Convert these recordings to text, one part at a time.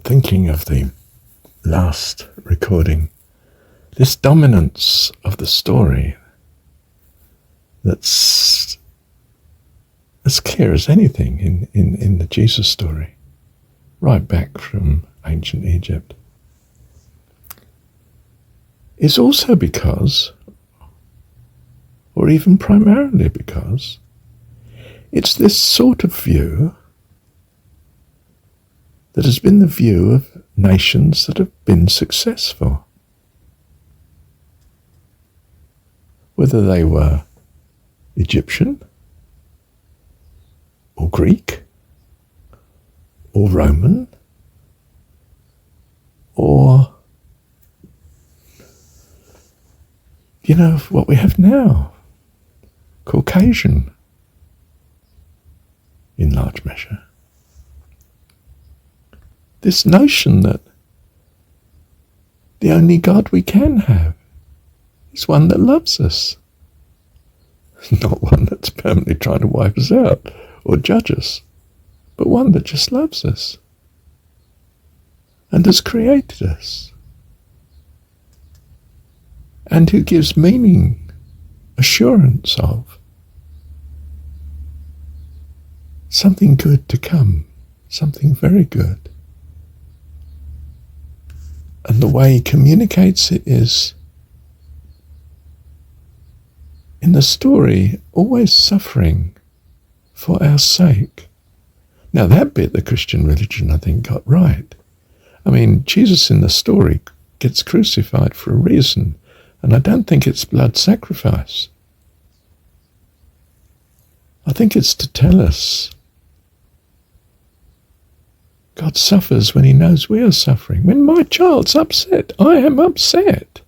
thinking of the last recording, this dominance of the story that's as clear as anything in the Jesus story, right back from ancient Egypt, is also because, or even primarily because, it's this sort of view that has been the view of nations that have been successful. Whether they were Egyptian, or Greek, or Roman, or, what we have now, Caucasian, in large measure. This notion that the only God we can have is one that loves us, not one that's permanently trying to wipe us out or judge us, but one that just loves us and has created us, and who gives meaning, assurance of something good to come, something very good. And the way he communicates it is, in the story, always suffering for our sake. Now that bit the Christian religion, I think, got right. I mean, Jesus in the story gets crucified for a reason, and I don't think it's blood sacrifice. I think it's to tell us God suffers when he knows we are suffering. When my child's upset, I am upset.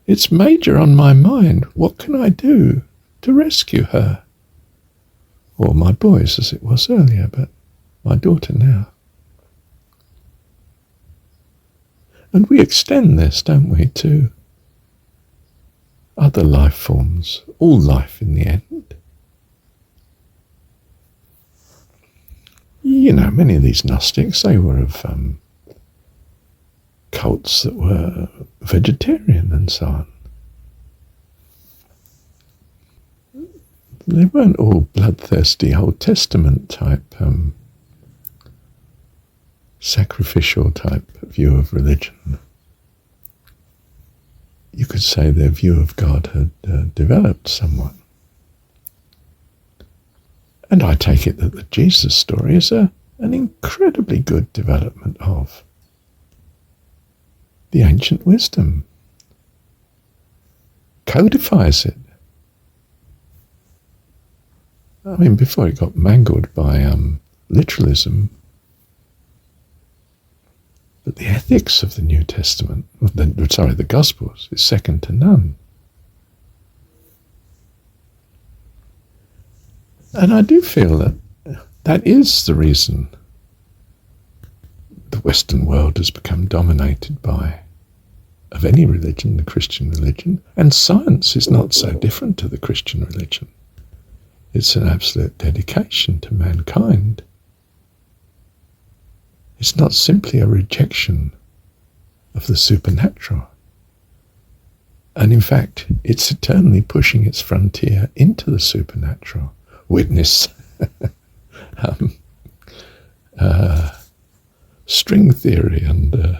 It's major on my mind. What can I do to rescue her? Or my boys, as it was earlier, but my daughter now. And we extend this, don't we, to other life forms, all life in the end. Many of these Gnostics, they were of cults that were vegetarian and so on. They weren't all bloodthirsty Old Testament type, sacrificial type view of religion. You could say their view of God had developed somewhat. And I take it that the Jesus story is an incredibly good development of the ancient wisdom. Codifies it. I mean, before it got mangled by literalism, but the ethics of the New Testament, the Gospels, is second to none. And I do feel that that is the reason the Western world has become dominated by, of any religion, the Christian religion, and science is not so different to the Christian religion. It's an absolute dedication to mankind. It's not simply a rejection of the supernatural. And in fact, it's eternally pushing its frontier into the supernatural. Witness string theory and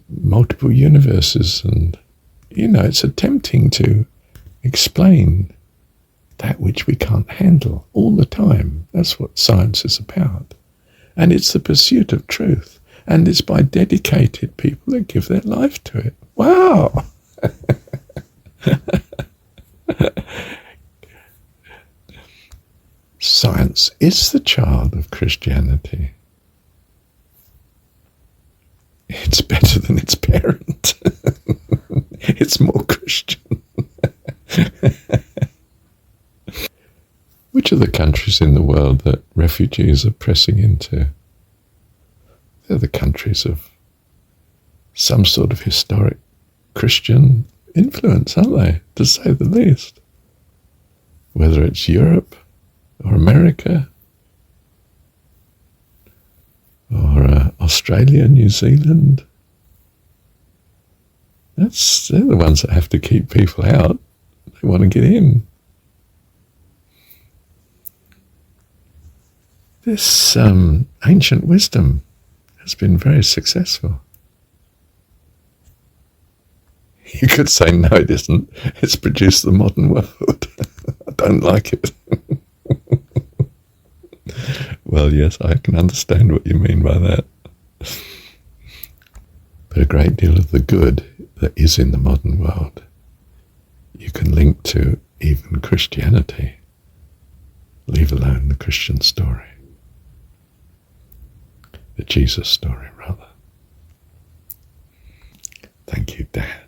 multiple universes, and it's attempting to explain that which we can't handle all the time. That's what science is about. And it's the pursuit of truth, and it's by dedicated people that give their life to it. Wow. Science is the child of Christianity. It's better than its parent. It's more Christian. Which are the countries in the world that refugees are pressing into? They're the countries of some sort of historic Christian influence, aren't they, to say the least? Whether it's Europe, or America, or Australia, New Zealand. They're the ones that have to keep people out. They want to get in. This ancient wisdom has been very successful. You could say, no, it isn't. It's produced the modern world. I don't like it. Well, yes, I can understand what you mean by that. But a great deal of the good that is in the modern world, you can link to even Christianity, leave alone the Christian story. The Jesus story, rather. Thank you, Dad.